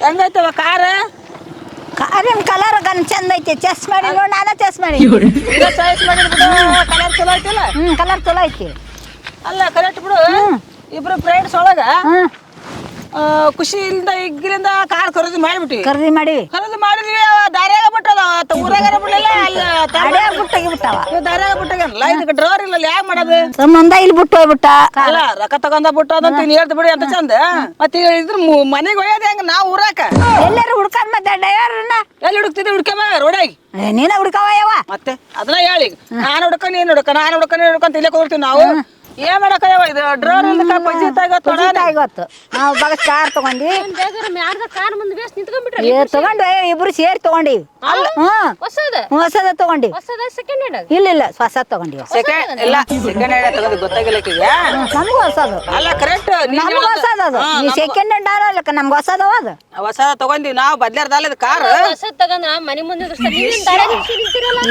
ಹೆಂಗೈತವ ಕಾರ ಕಾರಿನ colour gun ಚಂದ ಐತಿ ಚೆಸ್ ಮಾಡಿ ನೋಡಿ ನಾನು ಚೆಸ್ ಮಾಡಿ ಚಾಯ್ಸ್ ಮಾಡಿಬಿಡು ಕಲರ್ ಚಲೋ ಐತಿಲ್ಲ ಕಲರ್ ಚಲೋ ಐತಿ ಅಲ್ಲ ಕರೆಕ್ಟ್ ಬಿಡು ಇಬ್ರು ಫ್ರೆಂಡ್ಸ್ ಒಳಗ ಖುಷಿಯಿಂದ ಇಗ್ಗಿಲಿಂದ ಕಾರ್ ಖರೀದಿ ಮಾಡಿಬಿಟ್ವಿ ಖರೀದಿ ಮಾಡಿ ಖರೀದಿ ಮಾಡಿದ್ವಿ ದಾರ್ಯಾಗ ಬಿಟ್ಟದ ಊರಾಗಾರ ಬಿಡಲಿಲ್ಲ ಅಲ್ಲಿ ಬಿಟ್ಟಾವ ದಾರ್ಯಾಗ ಬಿಟ್ಟಾಗಲ್ಲ ಇದಕ್ಕೆ ಡ್ರೈವರ್ ಇಲ್ಲ ಯಾಕೆ ಮಾಡೋದು ಮುಂದ ಇಲ್ಲಿ ಬಿಟ್ಟು ಹೋಗ್ಬಿಟ್ಟ ಅಲ್ಲ ರೊಕ್ಕ ತಗೊಂಡ ಬಿಟ್ಟು ಅದಂತ ಹೇಳ್ದು ಬಿಡಿ ಅಂತ ಚಂದ ಮತ್ತೆ ಇದ್ರ ಮನೆಗೆ ಒಯ್ಯೋದು ಹೆಂಗ ನಾವು ಊರಾಕ ಎಲ್ಲರೂ ಹುಡ್ಕೊಂಡ್ ಮತ್ತೆ ಡ್ರೈವರ್ನ ಎಲ್ಲಿ ಹುಡುಕ್ತಿದ್ದೆ ಹುಡ್ಕಮ್ಮ ರೋಡಾಗಿ ನೀನ ಹುಡ್ಕವ ಯಾವ ಮತ್ತೆ ಅದನ್ನ ಹೇಳಿ ನಾನು ಹುಡ್ಕ ನೀನು ಹುಡ್ಕ ನಾನು ಹುಡ್ಕ ನೀನು ಹುಡ್ಕಂತ ಇಲ್ಲೇ ಕೂರ್ತೀವಿ ನಾವು ಏನ್ ಮಾಡಕ್ಕಯ್ಯವ ಇದು ಡ್ರೈವರ್ ಇಲ್ಲಕ ಪಂಚಾಯತ್ ಇವತ್ತು ನಾವು ಬಗಸ್ ಕಾರ್ ತಗೊಂಡ್ವಿ ತಗೊಂಡು ಇಬ್ರು ಸೇರಿ ತಗೊಂಡಿವಿ ಹೊಸದ ತಗೊಂಡಿ ಇಲ್ಲ ಹೊಸ ತಗೊಂಡಿವಿ ಸೆಕೆಂಡ್ ಇಲ್ಲ ಸೆಕೆಂಡ್ ಹ್ಯಾಂಡ್ ತಗೊಂಡು ಗೊತ್ತಾಗಿಲ್ಲ ಈಗ ನಮ್ಗೂ ಹೊಸದು ಅಲ್ಲ ಕರೆಕ್ಟ್ ನಮ್ಗೂ ಹೊಸದ ಅದು ನೀ ಸೆಕೆಂಡ್ ಹ್ಯಾಂಡ್ ಅಲ್ಲಕ್ಕ ನಮ್ಗೆ ಹೊಸದವ ಅದು ಹೊಸ ತಗೊಂಡಿವಿ ನಾವು ಬದ್ಲಾರ್ದಲ್ಲ ಇದು ಕಾರ್ ಮನೆ ಮುಂದೆ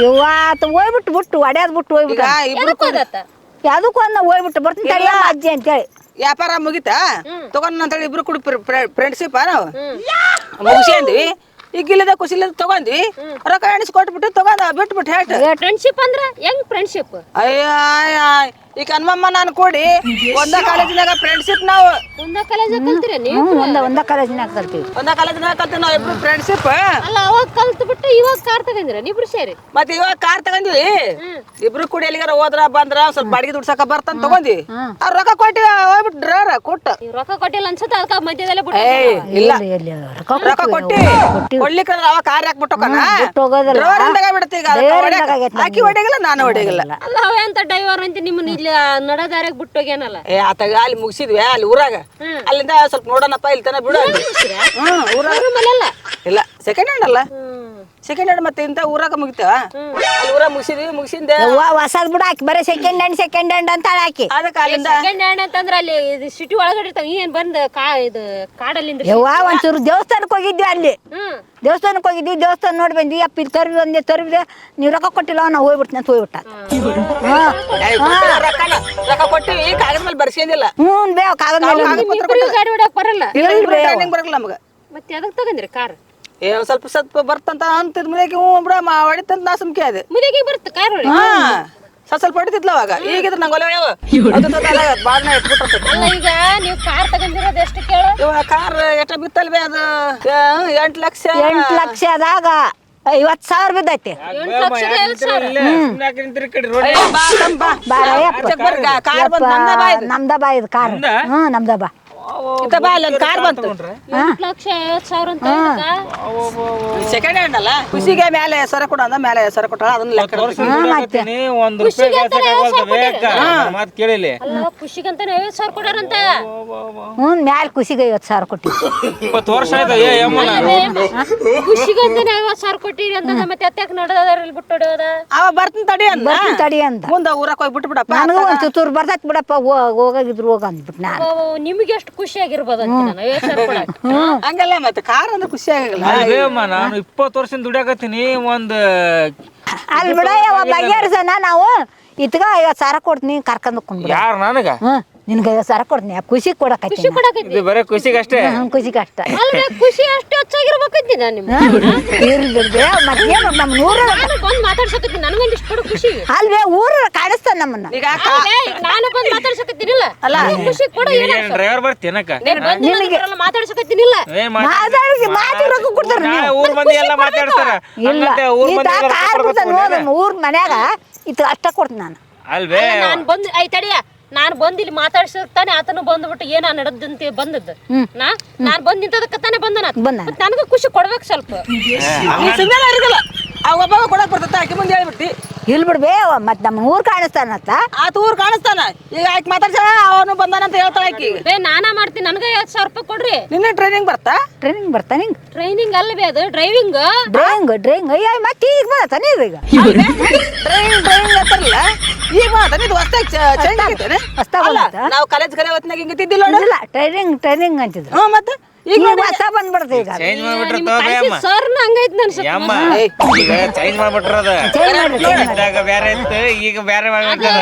ಇವತ್ತು ಹೋಗ್ಬಿಟ್ಟು ಬಿಟ್ಟು ಒಡ್ಯಾದ್ ಬಿಟ್ಟು ಹೋಗ್ಬಿಟ್ಟು ಯಾವ್ದಕ್ಕೂ ಅಂದ ಹೋಗ್ಬಿಟ್ಟು ಬರ್ತೀನಿ ತಡಿಯಮ್ಮ ಅಜ್ಜಿ ಅಂತೇಳಿ ವ್ಯಾಪಾರ ಮುಗಿತಾ ತಗೊಂಡ್ ಅಂತೇಳಿ ಇಬ್ರು ಕೂಡ ಫ್ರೆಂಡ್ಶಿಪ್ ನಾವು ಮುಗಿಸ್ಕೊಂಡ್ವಿ ಈಗ ಇಲ್ಲದ ಖುಷಿಲಿಂದ ತಗೊಂಡ್ವಿ ರೊಕ್ಕ ಎಣಿಸ್ಕೊಟ್ಬಿಟ್ಟು ತಗೊಂಡ ಬಿಟ್ಬಿಟ್ಟು ಹೇಳ್ತ ಫ್ರೆಂಡ್ಶಿಪ್ ಅಂದ್ರ ಹೆಂಗ್ ಫ್ರೆಂಡ್ಶಿಪ್ ಅಯ್ಯ ಈಗ ಹನುಮಮ್ಮ ನಾನು ಕೂಡಿ ಒಂದ ಕಾಲೇಜಿನಾಗ ಫ್ರೆಂಡ್ಶಿಪ್ ನಾವು ಒಂದ ಕಾಲೇಜ್ ಕಲ್ತೀರ ನೀವು ಒಂದ ಕಾಲೇಜಿನಾಗ ಕಲ್ತೀವಿ ಒಂದ ಕಾಲೇಜಿನಾಗ ಕಲ್ತೀವಿ ನಾವು ಇಬ್ರು ಫ್ರೆಂಡ್ಶಿಪ್ ಅಲ್ಲ ಅವಾಗ ಕಲ್ತು ಬಿಟ್ಟು ಇವಾಗ ಕಾರ್ ತಗೊಂಡ್ರ ಇಬ್ರು ಸೇರಿ ಮತ್ತೆ ಇವಾಗ ಕಾರ್ ತಗೊಂಡ್ವಿ ಇಬ್ರು ಕೂಡಿ ಎಲ್ಲಿಗಾರ ಹೋದ್ರ ಬಂದ್ರ ಸ್ವಲ್ಪ ಬಾಡಿಗೆ ದುಡ್ಸಕ ಬರ್ತಾನ ತಗೊಂಡ್ವಿ ಅವ್ರ ರೊಕ್ಕ ಕೊಟ್ಟಿ ಹೋಗ್ಬಿಟ್ಟು ಡ್ರೈವರ್ ಕೊಟ್ಟ ರೊಕ್ಕ ಕೊಟ್ಟಿಲ್ಲ ಅನ್ಸುತ್ತೆ ಅದಕ್ಕ ಮಧ್ಯದಲ್ಲೇ ಇಲ್ಲ ರೊಕ್ಕ ಕೊಟ್ಟಿ ಕೊಡ್ಲಿಕ್ಕೆ ಅವ ಕಾರ್ ಹಾಕ್ಬಿಟ್ಟೋಕನ ಡ್ರೈವರ್ ಇಂದಾಗ ಬಿಡುತ್ತೆ ಈಗ ಹಾಕಿ ಹೊಡೆಗಿಲ್ಲ ನಾನು ಹೊಡೆಗಿಲ್ಲ ಅಲ್ಲ ಅವ ಅಂತ ಡ್ರೈವರ್ ಅಂತ ನಿಮ್ಮನ್ನ ಇಲ್ಲಿ ನಡದಾರ್ಯಾಗ ಬಿಟ್ಟು ಹೋಗ್ಯಾನಲ್ಲ ಆತಾಗ ಅಲ್ಲಿ ಮುಗಿಸಿದ್ವಿ ಅಲ್ಲಿ ಊರಾಗ ಅಲ್ಲಿಂದ ಸ್ವಲ್ಪ ನೋಡೋಣಪ್ಪ ಇಲ್ಲಿ ತನ ಬಿಡು ಇಲ್ಲ ಸೆಕೆಂಡ್ ಹ್ಯಾಂಡ್ ಅಲ್ಲ ಸೆಕೆಂಡ್ ಹ್ಯಾಂಡ್ ಮತ್ತೆ ಇಂತ ಊರಾಗ ಮುಗಿತಾವ ಅಲ್ಲಿ ಊರಾಗ ಮುಗಿಸಿದ್ವಿ ಮುಗಿಸಿಂದ ಹೊಸದ್ ಬಿಡ ಹಾಕಿ ಬರೀ ಸೆಕೆಂಡ್ ಹ್ಯಾಂಡ್ ಅಂತ ಹಾಕಿ ಅದಕ್ಕೆ ಅಲ್ಲಿಂದ ಸೆಕೆಂಡ್ ಹ್ಯಾಂಡ್ ಅಂತಂದ್ರ ಅಲ್ಲಿ ಸಿಟಿ ಒಳಗಡೆ ಇರ್ತಾವ ಏನ್ ಬಂದ್ ಇದು ಕಾಡಲ್ಲಿಂದ ಒಂಚೂರು ದೇವಸ್ಥಾನಕ್ಕೆ ಹೋಗಿದ್ವಿ ಅಲ್ಲಿ ದೇವಸ್ಥಾನಕ್ಕೆ ಹೋಗಿದ್ವಿ ದೇವಸ್ಥಾನ ನೋಡಿ ಬಂದ್ವಿ ಅಪ್ಪ ಇದು ತರ್ಬಿದೆ ನೀವು ರೊಕ್ಕ ಕೊಟ್ಟಿಲ್ಲ ನಾವು ಹೋಗ್ಬಿಡ್ತೀನಿ ಅಂತ ಹೋಗ್ಬಿಟ್ಟ ರೊಕ್ಕ ಕೊಟ್ಟಿವಿ ಕಾಗದ ಮೇಲೆ ಬರ್ಸ್ಕೊಂಡಿಲ್ಲ ಬೇವ ಕಾಗದ ಗಾಡಿ ಹೊಡ್ಯಾಕ ಬರಲ್ಲ ಬರಲ್ಲ ನಮಗ ಮತ್ತೆ ಅದಕ್ಕೆ ತಗೊಂಡ್ರಿ ಕಾರ್ ಸ್ವಲ್ಪ ಸ್ವಲ್ಪ ಬರ್ತಂತ ಅಂತಿದ್ ಮುನಿಯಾಗಿ ಬಿಡ ಹೊಡಿತಂತ ನಾ ಸುಮ್ಕೆ ಅದೇ ಮುನಿಯಾಗಿ ಬರುತ್ತೆ ಕಾರ್ ಹೊಡಿ ಸ್ವಲ್ಪ ಹೊಡಿತಿದ್ಲ ಅವಾಗ ಈಗಿದ್ರೆ ನಂಗೆ ಒಲೆ ಬಾಳ್ನ ಇಟ್ಬಿಟ್ಟಿರ್ತೈತಿ ಅಲ್ಲ ಈಗ ನೀವು ಕಾರ್ ತಗೊಂಡಿರೋದು ಎಷ್ಟು ಕೇಳು ಇವಾಗ ಕಾರ್ ಎಷ್ಟ ಬಿತ್ತಲ್ವೇ ಅದು 8 ಲಕ್ಷ 8 ಲಕ್ಷದಾಗ 50,000 ಬಿದ್ದೈತಿ ನಮ್ದ ಬಾ ಇದು ಕಾರ್ ನಮ್ದ ಬಾ ಕಾರ್ ಬಂತು 8,50,000 ಅಂತ ಸೆಕೆಂಡ್ ಹ್ಯಾಂಡ್ ಅಲ್ಲ ಖುಷಿಗೆ ಮೇಲೆ ಹೆಸರ ಕೊಡ ಅಂದ ಮೇಲೆ ಹೆಸರ ಕೊಟ್ಟಾಳ ಅದನ್ನ ಲೆಕ್ಕ ಖುಷಿಗಂತ 50,000 ಕೊಡಾರಂತ ಮ್ಯಾಲ ಖುಷಿಗೆ 50,000 ಕೊಟ್ಟಿ ಖುಷಿಗಂತ 50,000 ಕೊಟ್ಟಿರಿ ಅಂತ ಮತ್ತೆ ಅತ್ಯಾಕ ನಡೆದಾರ ಬಿಟ್ಟು ಹೊಡೆಯೋದ ಅವ ಬರ್ತೀನಿ ತಡಿ ಅಂತ ಮುಂದ ಊರಕ್ಕೆ ಹೋಗಿ ಬಿಟ್ಟು ಬಿಡಪ್ಪ ನನಗೂ ಒಂದು ಚೂರು ಬರ್ತೈತಿ ಬಿಡಪ್ಪ ಹೋಗಿದ್ರು ಹೋಗ ಅಂದ್ಬಿಟ್ಟು ನಾನು ನಿಮ್ಗೆ ಎಷ್ಟು ಖುಷಿಯಾಗಿರ್ಬೋದು ಅಂತ ನಾನು 50,000 ಹಂಗಲ್ಲ ಮತ್ತೆ ಕಾರ್ ಅಂದ್ರೆ ಖುಷಿ ಆಗಲ್ಲ ನಾನು 20 ವರ್ಷ ದುಡಿಯಾಕತ್ತೀನಿ ಒಂದು ಅಲ್ಲಿ ಬಿಡ ಬಗೆಹರಿಸೋಣ ನಾವು ಇತ್ಗ 50,000 ಕೊಡ್ತೀನಿ ಕರ್ಕೊಂಡ್ ಹೋಗ್ಕೊಂಡು ಯಾರು ನನಗ ನಿನ್ಗೆ 50,000 ಕೊಡ್ತೀನಿ ಖುಷಿ ಕೊಡಕತ್ತಿ ಇದು ಬರೇ ಖುಷಿಗಷ್ಟೇ ಖುಷಿಗೆ ಅಷ್ಟ ಖುಷಿ ಅಷ್ಟು ಹೆಚ್ಚಾಗಿರ್ಬೇಕಂತಿ ನಾನು ಮತ್ತೇನು ನಮ್ಮ ಊರ ಬಂದು ಮಾತಾಡ್ಸಕತ್ತೀನಿ ನನಗೊಂದಿಷ್ಟು ಕೊಡು ಖುಷಿ ಅಲ್ವೇ ಊರ ಕಾಣಿಸ್ತಾನ ನಮ್ಮನ್ನ ಈಗ ನಾನು ಬಂದು ಮಾತಾಡ್ಸಕತ್ತೀನಿಲ್ಲ ಅಲ್ಲ ಖುಷಿ ಕೊಡು ಡ್ರೈವರ್ ಬರ್ತೀನಕ್ಕ ಮಾತಾಡ್ಸಕತ್ತೀನಿಲ್ಲ ಮಾತು ರೊಕ್ಕ ಕೊಡ್ತಾರ ಊರ್ ಮಂದಿ ಎಲ್ಲ ಮಾತಾಡ್ತಾರ ಊರ್ ಮನ್ಯಾಗ ಇದು ಅಷ್ಟ ಕೊಡ್ತೀನಿ ನಾನು ಅಲ್ವೇ ನಾನು ಬಂದು ತಡಿಯ ನಾನು ಬಂದು ಇಲ್ಲಿ ಮಾತಾಡ್ಸಿರ್ತಾನೆ ಆತನು ಬಂದ್ಬಿಟ್ಟು ಏನ ನಡೆದಂತೆ ಬಂದದ್ದು ನಾನ್ ಬಂದ್ ನಿಂತದಕ್ಕೆ ತಾನೇ ಬಂದ ನನಗ ಖುಷಿ ಕೊಡ್ಬೇಕು ಸ್ವಲ್ಪ ಒಬ್ಬ ಕೊಡಕ್ ಬರ್ತೈತ ಆಕಿ ಮುಂದೆ ಹೇಳ್ಬಿಡ್ತಿ ಇಲ್ ಬಿಡ್ಬೇ ಮತ್ ನಮ್ಮ ಊರ್ ಕಾಣಿಸ್ತಾನತ್ತ ಆತ ಊರ್ ಕಾಣಿಸ್ತಾನ ಈಗ ಆಕಿ ಮಾತಾಡ್ಸಾಳ ಅವನು ಬಂದಾನಂತ ಹೇಳ್ತಾಳ ಆಕಿ ನಾನಾ ಮಾಡ್ತೀನಿ ನನಗೆ 50,000 ರೂಪಾಯಿ ಕೊಡ್ರಿ ನಿನ್ನೆ ಟ್ರೈನಿಂಗ್ ಬರ್ತಾ ಟ್ರೈನಿಂಗ್ ಟ್ರೈನಿಂಗ್ ಅಲ್ಲ ಬೇ ಅದು ಡ್ರೈವಿಂಗ್ ಅಯ್ಯ ಮತ್ತೆ ಈಗ ಬರತ್ತ ಈಗ ಟ್ರೈನಿಂಗ್ ಅಂತಾರಲ್ಲ ಈಗ ಮಾತಾಡ ಇದು ಹೊಸ್ತಾಗಿ ಚೇಂಜ್ ಆಗೈತೆ ಹೊಸ್ತಾಗ ನಾವು ಕಾಲೇಜ್ ಕಲೆ ಹೊತ್ನಾಗ ಹಿಂಗತ್ತಿದ್ದಿಲ್ಲ ಟ್ರೈನಿಂಗ್ ಅಂತಿದ್ರು ಮತ್ತೆ ಈಗ ನೋಡಿ ಹೊಸ ಬಂದ್ಬಿಡ್ತು ಈಗ ಚೇಂಜ್ ಮಾಡ್ಬಿಟ್ರ ನಿಮ್ ಕಳ್ಸಿದ್ ಸರ್ನ ಹಂಗೈತ್ ನನ್ಸುತ್ತೆ ಯಮ್ಮ ಈಗ ಚೇಂಜ್ ಮಾಡ್ಬಿಟ್ರದ ಚೇಂಜ್ ಮಾಡ್ರಿ ಇದ್ದಾಗ ಬೇರೆ ಇತ್ತು ಈಗ ಬೇರೆ ಮಾಡ್ಬಿಟ್ಟಾರ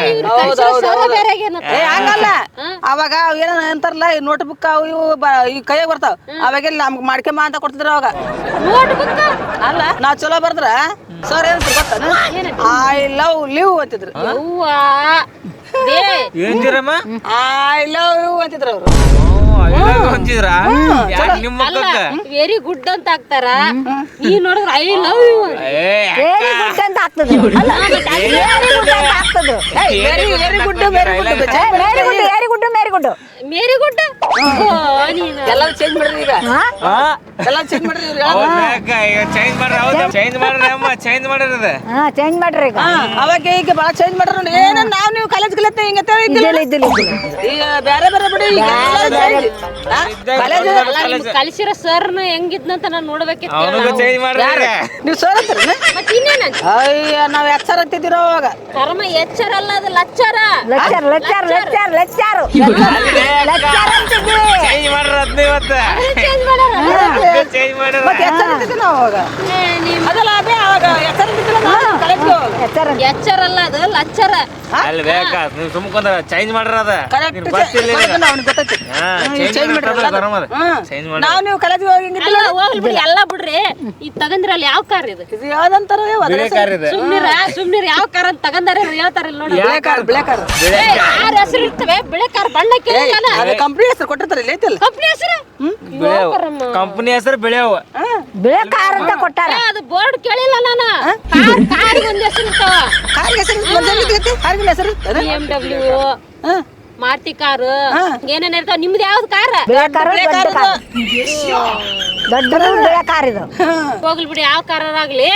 ಸರ ಬೇರೆ ಆಗೇನತ್ತ. ಏ ಹಂಗಲ್ಲ ಅವಾಗ ಏನ ಅಂತಾರಲ್ಲ ಈ ನೋಟ್ ಬುಕ್ ಅವು ಇವು ಈ ಕೈಯಾಗ ಬರ್ತಾವ ಅವಾಗೆಲ್ಲ ನಮ್ಗೆ ಮಾಡ್ಕೊಂಬ ಅಂತ ಕೊಡ್ತಿದ್ರ ಅವಾಗ ನೋಟ್ ಬುಕ್ ಅಲ್ಲ ನಾವ್ ಚಲೋ ಬರ್ದ್ರ ಸರ್ ಏನ್ ಗೊತ್ತಾನ ಐ ಲವ್ ಲಿವ್ ಅಂತಿದ್ರು ಅವ್ವಾ ದೇ ಏನ್ದಿರಮ್ಮ ಐ ಲವ್ ಯು ಅಂತಿದ್ರು ಅವ್ರು ಅಂತಿದ್ರ ಯಾಕೆ ನಿಮ್ಮ ಮಕ್ಕಕ್ಕ ವೆರಿ ಗುಡ್ ಅಂತ ಹಾಕ್ತಾರ ನೀ ನೋಡಿದ್ರ I love you very good ಅಂತ ಆಗ್ತದೆ ವೆರಿ ಗುಡ್ ಅಂತ ಆಗ್ತದೆ very very good very good very good very good very good ನೀನು ಎಲ್ಲ ಚೇಂಜ್ ಮಾಡ್ರಿ ಈಗ ಹಾ ಎಲ್ಲ ಚೇಂಜ್ ಮಾಡ್ರಿ ಈಗ ಚೇಂಜ್ ಮಾಡ್ರಿ ಹೌದು ಚೇಂಜ್ ಮಾಡ್ರಿ ಅಮ್ಮ ಚೇಂಜ್ ಮಾಡಿರದ ಹಾ ಚೇಂಜ್ ಮಾಡ್ರಿ ಈಗ ಅವಾಗ ಈಗ ಬಾಳ ಚೇಂಜ್ ಮಾಡ್ರ ನೋಡಿ ಏನ ನಾವ್ ನೀವು ಕಾಲೇಜ್ ಕಲಿತ ಹಿಂಗ ಇದ್ದಿಲ್ಲ ಇದ್ದಿಲ್ಲ ಈಗ ಬೇರೆ ಬೇರೆ ಬಿಡಿ ಈಗ ಕಾಲೇಜ್ ಕಲಿಸಿರೋ ಸರ್ನ ಹೆಂಗಿದ್ನಂತ ನಾನ್ ನೋಡ್ಬೇಕಿತ್ತು ಅವನಿಗೂ ಚೇಂಜ್ ಮಾಡ್ರಿ ನೀವು ಸರ್ ಅಂತಾರ ಮತ್ ಇನ್ನೇನಂತ ಅಯ್ಯ ನಾವ್ ಎಚ್ಚರ ಅಂತಿದ್ದೀರೋ ಅವಾಗ ಕರ್ಮ ಎಚ್ಚರ ಅಲ್ಲ ಅದು ಲಚ್ಚರ lecture lecture lecture lecture lecture ಅಂತಿದ್ವಿ ಚೇಂಜ್ ಮಾಡ್ರಿ ಅದ್ನ ಇವತ್ತ ಚೇಂಜ್ ಮಾಡ್ಯಾರ ಚೇಂಜ್ ಮಾಡ್ರಿ ಮತ್ತೆ ಎಚ್ಚರ ಅಂತಿದ್ವಿ ನಾವು ಅವಾಗ ಅದಲ್ಲ ಅದೇ ಅವಾಗ ಎಚ್ಚರ ಅಂತಿದ್ದಿಲ್ಲ ಕಾಲೇಜ್ಗೆ ಲೆಕ್ಚರ್ ಎಚ್ಚರ ಅಲ್ಲ ಅದು ಲಚ್ಚರ ಅಲ್ಲಿ ಬೇಕಾ ನೀವು ಸುಮ್ಕೊಂಡ್ರ ಚೇಂಜ್ ಮಾಡ್ರ ಅದ ಕರೆಕ್ಟ್ ನೀನ್ ಗೊತ್ತಿಲ್ಲ ಅವ್ನಿಗೆ ಗೊತ್ತೈತಿ ಚೇಂಜ್ ಮಾಡ್ರಿ ಬರಮದ ಚೇಂಜ್ ಮಾಡ್ರಿ ನಾವ್ ನೀವು ಕಾಲೇಜ್ಗೆ ಹೋಗಿಂಗಿದ್ದಿಲ್ಲ ಅಲ್ಲ ಹೋಗ್ಲಿ ಬಿಡಿ ಎಲ್ಲ ಬಿಡ್ರಿ ಈಗ ತಗಂದ್ರಲ್ಲ ಯಾವ ಕಾರ್ ಇದು ಇದು ಯಾವ್ದಂತಾರ ಬಿಳಿ ಕಾರ್ ಇದೆ ಸುಮ್ನಿರ ಯಾವ ಕಾರ್ ಅಂತ ತಗಂದಾರ ಹೇಳ್ತಾರ ನೋಡಿ black car black car car ಹೆಸರು ಇರ್ತವೆ ಬಿಳೆ ಕಾರ್ ಬಣ್ಣ ಕೇಳಲ್ಲ ಅದು ಕಂಪ್ನಿ ಹೆಸರು ಕೊಟ್ಟಿರ್ತಾರೆ ಇಲ್ಲಿ ಐತಿಲ್ಲ ಕಂಪ್ನಿ ಹೆಸರು ಕಂಪನಿ ಹೆಸರು ಬೆಳೆಯವ ಬಿಳೆ ಕಾರ್ ಅಂತ ಕೊಟ್ಟಾರ ಅದು ಬೋರ್ಡ್ ಕೇಳಿಲ್ಲ ನಾನು ಕಾರ್ ಒಂದ್ ಹೆಸರು ಇರ್ತಾವ ಕಾರ್ಗೆ ಹೆಸರು ಕಾರ್ಗಿನ ಹೆಸರು BMW ಮಾರುತಿ ಕಾರು ಏನೇನ್ ಇರ್ತಾವ ನಿಮ್ದು ಯಾವ್ದು ಕಾರ್ ಬಿಳೆ ಕಾರ್ ದೊಡ್ಡ ಕಾರ್ ದೊಡ್ಡದು ಬಿಳೆ ಕಾರ್ ಇದು ಹೋಗ್ಲಿ ಬಿಡಿ ಯಾವ ಕಾರ್ ಆಗ್ಲಿ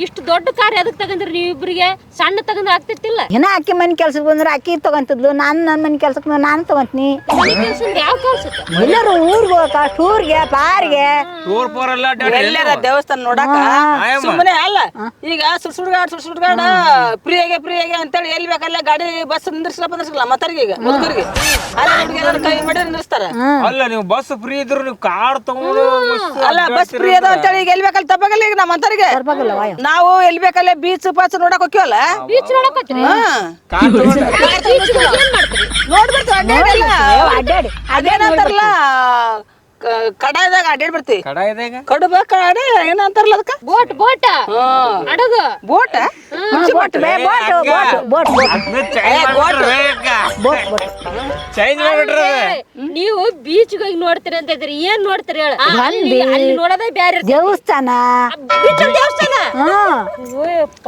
ಇಷ್ಟು ದೊಡ್ಡ ಕಾರ್ ಎದಕ್ ತಗಂದ್ರಿ ನೀವು ಇಬ್ರಿಗೆ ಸಣ್ಣ ತಗಂದ್ರ ಆಗ್ತಿತ್ತಿಲ್ಲ ಏನ ಅಕ್ಕಿ ಮನೆ ಕೆಲ್ಸಕ್ಕೆ ಬಂದ್ರೆ ಅಕ್ಕಿ ತಗೊಂತಿದ್ಲು ನಾನು ನನ್ನ ಮನೆ ಕೆಲ್ಸಕ್ಕೆ ನಾನು ತಗೊಂತೀನಿ ಯಾವ ಕೆಲ್ಸಕ್ಕೆ ಎಲ್ಲರೂ ಊರ್ಗೆ ಹೋಗಕ ಟೂರ್ಗೆ ಪಾರ್ಗೆ ಟೂರ್ ಪೋರ್ ಎಲ್ಲ ಎಲ್ಲಾರ ದೇವಸ್ಥಾನ ನೋಡಾಕ ಸುಮ್ಮನೆ ಅಲ್ಲ ಈಗ ಸುಡ್ಗಾಡ ಫ್ರೀ ಆಗಿ ಅಂತೇಳಿ ಎಲ್ಲಿ ಬೇಕಲ್ಲ ಗಾಡಿ ಬಸ್ ನಿಂದ್ರಿಸಲ್ಲ ಮತ್ತರಿಗೆ ಈಗ ಮುದುಕರಿಗೆ ಅಲ್ಲಿ ಹುಡುಗಿಯರ ಕೈ ಮಾಡಿ ನಿಂದ್ರಿಸ್ತಾರ ಅಲ್ಲ ನೀವು ಬಸ್ ಫ್ರೀ ಇದ್ರು ನೀವು ಕಾರ್ ತಗೊಂಡು ಅಲ್ಲ ಬಸ್ ಫ್ರೀ ಅದ ಅಂತೇಳಿ ಈಗ ಎಲ್ಲಿ ಬೇಕಲ್ಲಿ ತಪ್ಪಾಗಲ್ಲ ಈಗ ನಮ್ಮ ಅಂತರಿಗೆ ನಾವು ಎಲ್ಲಿ ಬೇಕಲ್ಲ ಬೀಚ್ ಪಾಚ್ ನೋಡಕ್ ಹೋಗ್ಯವಲ್ಲ ಬೀಚ್ ನೋಡಕ್ ಹೋಗ್ತೀರಿ ಕಾರ್ ತಗೊಂಡು ಏನ್ ಮಾಡ್ತೀರಿ ನೋಡ್ಬರ್ತೀವಿ ಅಡ್ಡಾಡಲ್ಲ ಅಡ್ಡಾಡಿ ಅದೇನಂತಾರಲ್ಲ ಕಡಾಯದಾಗ ಅಡ್ಡಾಡ್ ಬರ್ತೀವಿ ಕಡ ಇದೆ ಈಗ ಕಡುಬ ಕಡೆ ಏನಂತಾರಲ್ಲ ಅದಕ್ಕ ಬೋಟ್ ಹಡಗು ಬೋಟ ಬೋಟ್ ಬೋಟ್ ಚೇಂಜ್ ಮಾಡ್ಬಿಟ್ರ ನೀವು ಬೀಚ್ ಹೋಗಿ ನೋಡ್ತೀರಿ ಅಂತ ಇದ್ರಿ ಏನ್ ನೋಡ್ತೀರಿ ಹೇಳ ಅಲ್ಲಿ ನೋಡೋದೇ ಬ್ಯಾರೆ ದೇವಸ್ಥಾನ ಬೀಚ್ ದೇವಸ್ಥಾನ ಓಯಪ್ಪ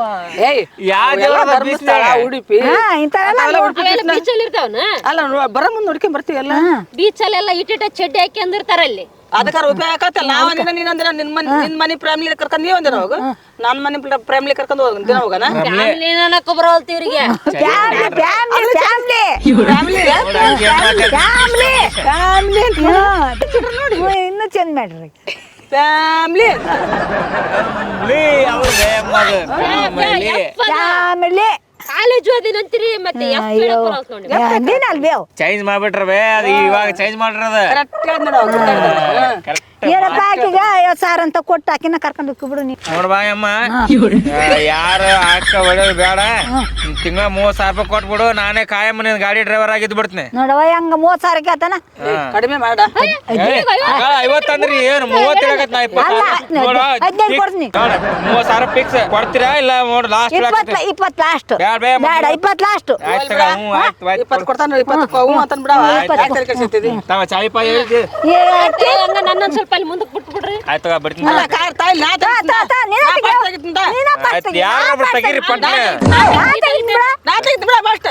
ಏಯ್ ಯಾವ ಧರ್ಮಸ್ಥಳ ಉಡುಪಿ ಇಂಥವೆಲ್ಲ ಅವೆಲ್ಲ ಬೀಚ್ ಅಲ್ಲಿ ಇರ್ತಾವನ ಅಲ್ಲ ಬರ ಮುಂದ್ ನೋಡ್ಕೊಂಡ್ ಬರ್ತೀವಿ ಎಲ್ಲ ಬೀಚ್ ಅಲ್ಲೆಲ್ಲ ಇಟ್ಟಿಟ ಚಡ್ಡಿ ಹಾಕಿ ಅಂದಿರ್ತಾರ ಅಲ್ಲಿ ಅದಕ್ಕಾರ ಉಪಯೋಗ ಆಗತ್ತಲ್ಲ ನಾವಂದಿನ ನೀನಂದಿನ ನಿನ್ ಮನಿ ಫ್ಯಾಮಿಲಿ ಕರ್ಕೊಂಡ್ ನೀವ್ ಅಂದಿರ ಹೋಗ ನನ್ ಮನಿ ಫ್ಯಾಮಿಲಿ ಕರ್ಕೊಂಡ್ ಹೋಗ ದಿನ ಹೋಗನ ಫ್ಯಾಮಿಲಿ ಏನಕ್ಕ ಬರೋಲ್ತಿ ಇವ್ರಿಗೆ ಇನ್ನು ಚೇಂಜ್ ಮಾಡ್ರಿ ಫ್ಯಾಮಿಲಿ ಫ್ಯಾಮಿಲಿ ಕಾಲೇಜ್ ಓದಿನಂತೀರಿ ಮತ್ತೆ ಚೇಂಜ್ ಮಾಡ್ಬಿಟ್ರವೇ ಅದು ಇವಾಗ ಚೇಂಜ್ ಮಾಡ್ರದ ಕರೆಕ್ಟ್ ಏನಪ್ಪ ಆಕಿಗ 50,000 ಅಂತ ಕೊಟ್ಟು ಆಕಿನ ಕರ್ಕೊಂಡು ಹೋಗ್ಬಿಡು ನೀ ನೋಡ್ಬಾಯಮ್ಮ ಯಾರು ಅಕ್ಕ ಒಳ್ಳೇದು ಬೇಡ ತಿಂಗಳ 30,000 ರೂಪಾಯಿ ಕೊಟ್ಬಿಡು ನಾನೇ ಕಾಯಮ್ಮ ನಿನ್ ಗಾಡಿ ಡ್ರೈವರ್ ಆಗಿದ್ದು ಬಿಡ್ತೀನಿ ನೋಡವ ಹಂಗ 30,000 ಆತನ ಕಡಿಮೆ ಮಾಡ 50 ಅಂದ್ರಿ ಏನು 30 ಆಗತ್ ನಾ 20 ನೋಡ 15 ಕೊಡ್ತೀನಿ 30,000 ಫಿಕ್ಸ್ ಕೊಡ್ತೀರಾ ಇಲ್ಲ ನೋಡು ಲಾಸ್ಟ್ 20 ಲಾಸ್ಟ್ ಬೇಡ ಬೇಡ 20 ಲಾಸ್ಟ್ ಆಯ್ತು ತಗ ಹ್ಞೂ ಆಯ್ತು 20 ಕೊಡ್ತಾನ 20 ಹ್ಞೂ ಅಂತನ್ ಬಿಡವ ತಾವ ಚಾಯ್ ಪಾಯ್ ಹೇಳ್ತಿ ಹಂಗ ನನ್ನ ಸ್ವಲ್ಪ ಅಲ್ಲಿ ಮುಂದಕ್ಕೆ ಬಿಟ್ಬಿಡ್ರಿ ಆಯ್ತು ತಗ ಬಿಡ್ತೀನಿ ಅಲ್ಲ ಕಾರ್ ತಾಯಿ ನಾ ಆಯ್ತು ಯಾರೊಬ್ರು ತೆಗೀರಿ ಪಟ್ನೆ ನಾ ತೆಗಿತೀನಿ ಬಿಡ ಫಸ್ಟ್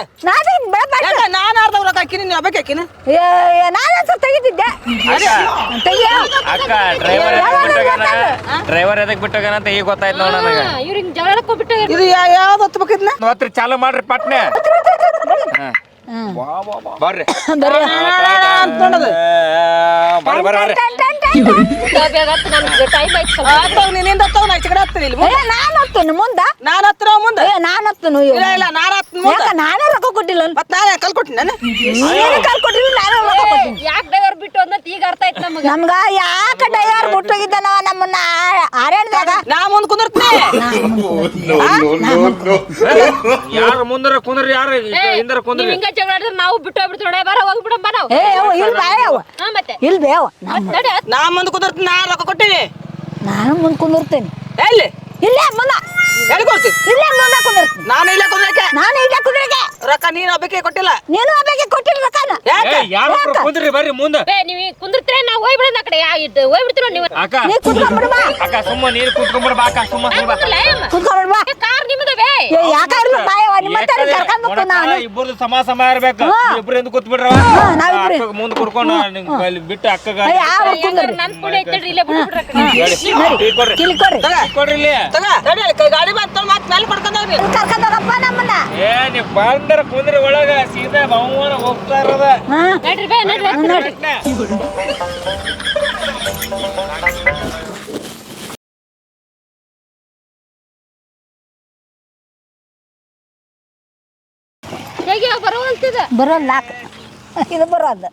ನಾನು ಅರ್ಧ ರೊಕ್ಕ ಹಾಕಿನಿ ನೀವು ಹಬ್ಬಕ್ಕೆ ಹಾಕಿನ ತೆಗಿತಿದ್ದೆ ಅಕ್ಕ ಡ್ರೈವರ್ ಎದಕ್ ಬಿಟ್ಟೋಗನ ಅಂತ ಈಗ ಗೊತ್ತಾಯ್ತು ನೋಡ ನನಗೆ ಇವ್ರಿಗೆ ಜಗಳ ಹೋಗ್ಬಿಟ್ಟು ಇದು ಯಾವ್ದು ಹೊತ್ಬೇಕಿದ್ನ ಹೊತ್ರಿ ಚಾಲು ಮಾಡ್ರಿ ಪಟ್ನೆ ಬರ್ರಿ ಬರ್ರಿ ಅಂತ ನೋಡೋದು ಬರ್ರಿ ಬರ್ರಿ ನನ್ಗೆ ಟೈಮ್ ಆಯ್ತು ಆಗ್ತಾವ್ ನಿನ್ನಿಂದ ಹತ್ತವ್ ನಾ ಈಚೆ ಕಡೆ ಹತ್ತಿಲ್ಲ ಇಲ್ಲಿ ಏ ನಾನು ಹತ್ತೇನೆ ಮುಂದ ನಾನು ಹತ್ತಿರ ಮುಂದೆ ನಾನು ಹತ್ತೇನು ಇಲ್ಲ ಇಲ್ಲ ನಾನು ಹತ್ತು ಮುಂದೆ ಯಾಕ ನಾನೇ ರೊಕ್ಕ ಕೊಟ್ಟಿಲ್ಲ ಮತ್ ನಾನೇ ಕಲ್ ಕೊಟ್ಟಿನಿ ನಾನು ನೀನೇ ಕಾಲ್ ಕೊಟ್ಟಿಲ್ಲ ನಾನು ರೊಕ್ಕ ಕೊಟ್ಟಿನಿ ಯಾಕೆ ಡ್ರೈವರ್ ಬಿಟ್ಟು ಅಂತ ಈಗ ಅರ್ಥ ಆಯ್ತು ನಮಗ ನಮ್ಗ ಯಾಕ ಡೈವರ್ ಬಿಟ್ಟೋಗಿದ್ದಾನ ನಮ್ಮನ್ನ ಆರೇಳ್ದಾಗ ನಾ ಮುಂದ್ ಕುಂದಿರ್ತೀನಿ ಯಾರು ಮುಂದರ ಕುಂದ್ರಿ ಯಾರು ಹಿಂದರ ಕುಂದ್ರಿ ನೀವ್ ಹಿಂಗ ಜಗಳ ಆಡಿದ್ರೆ ನಾವು ಬಿಟ್ಟು ಹೋಗ್ಬಿಡ್ತೀವಿ ನೋಡಿ ಬರ ಹೋಗ್ಬಿಡಂ ಬಾ ನಾವು ಏ ಅವ ಇಲ್ ಬಾಯ ಅವ ಹಾ ಮತ್ತೆ ಇಲ್ ಬೇವ ನಡಿ ನಾ ಮುಂದ್ ಕುಂದಿರ್ತೀನಿ ನಾ ರೊಕ್ಕ ಕೊಟ್ಟಿನಿ ನಾನು ಮುಂದ್ ಕುಂದಿರ್ತೇನೆ ಎಲ್ಲಿ ಇಲ್ಲೇ ಮುಂದ ಎಲ್ಲಿ ಕೊಡ್ತೀನಿ ಇಲ್ಲೇ ಮುಂದ ಕುಂದಿರ್ತೀನಿ ನಾನು ಇಲ್ಲ ಕುಂದ್ರಕ್ಕೆ ನಾನು ಇಲ್ಲೇ ಕುಂದ್ರಕ್ಕೆ ರೊಕ್ಕ ನೀನು ಹಬ್ಬಕ್ಕೆ ಕೊಟ್ಟಿಲ್ಲ ನೀನು ಅಬ್ಬಗೆ ಕೊಟ್ಟಿಲ್ಲ ರೊಕ್ಕನ ಯಾಕೆ ಯಾರು ಕುಂದ್ರಿ ಬರ್ರಿ ಮುಂದ ನೀವು ಕುಂದಿರ್ತೀರ ನಾವು ಹೋಗ್ಬಿಡೋಣ ಆ ಕಡೆ ಹೋಗ್ಬಿಡ್ತೀರ ನೀವು ಅಕ್ಕ ನೀ ಕುತ್ಕೊಂಡ್ಬಿಡು ಬಾ ಅಕ್ಕ ಸುಮ್ಮ ನೀನು ಕುತ್ಕೊಂಡ್ಬಿಡ ಬಾ ಅಕ್ಕ ಸುಮ್ಮ ಕುತ್ಕೊಂಡ್ಬಿಡು ಬಾ ಕಾರ್ ನಿಮ್ಮದವೇ ಏ ಯಾಕ ಇರ್ಲಿ ಬಾಯವ ನಿಮ್ಮ ತರ ಕರ್ಕೊಂಡು ಹೋಗ್ತೀನಿ ನಾನು ಇಬ್ಬರದು ಸಮ ಇರ್ಬೇಕು ಇಬ್ರು ಎಂದು ಕೂತ್ಬಿಡ್ರವ ನಾವಿಬ್ರು ಮುಂದ್ ಕುರ್ಕೊಂಡು ಅಲ್ಲಿ ಬಿಟ್ಟು ಅಕ್ಕಗ ಯಾವ ಕುಂದ್ರಿ ನನ್ ಕೂಡ ಐತೇಳ್ರಿ ಇಲ್ಲೇ ಬಿಟ್ಬಿಡ್ರಿ ಕಿಲಿ ಕೊಡ್ರಿ ಕೊಡ್ರಿ ಇಲ್ಲಿ ತಗ ನಡಿ ಗಾಡಿ ಬಂತ ಮತ್ತೆ ಮೇಲೆ ಕೊಡ್ಕೊಂಡು ಹೋಗ್ರಿ ಕರ್ಕೊಂಡು ಹೋಗಪ್ಪ ನಮ್ಮನ್ನ ಏ ನೀವ್ ಬಂದರ ಕುಂದ್ರಿ ಒಳಗ ಸೀದಾ ಬಹುಮಾನ ಹೋಗ್ತಾ ಇರೋದ ಹಾ ನಡ್ರಿ ಬೇ ನಡ್ರಿ ಹೇಗೆ ಬರುವಂತಿದೆ ಬರೋಲ್ಲ ಇದು ಬರೋಲ್ಲ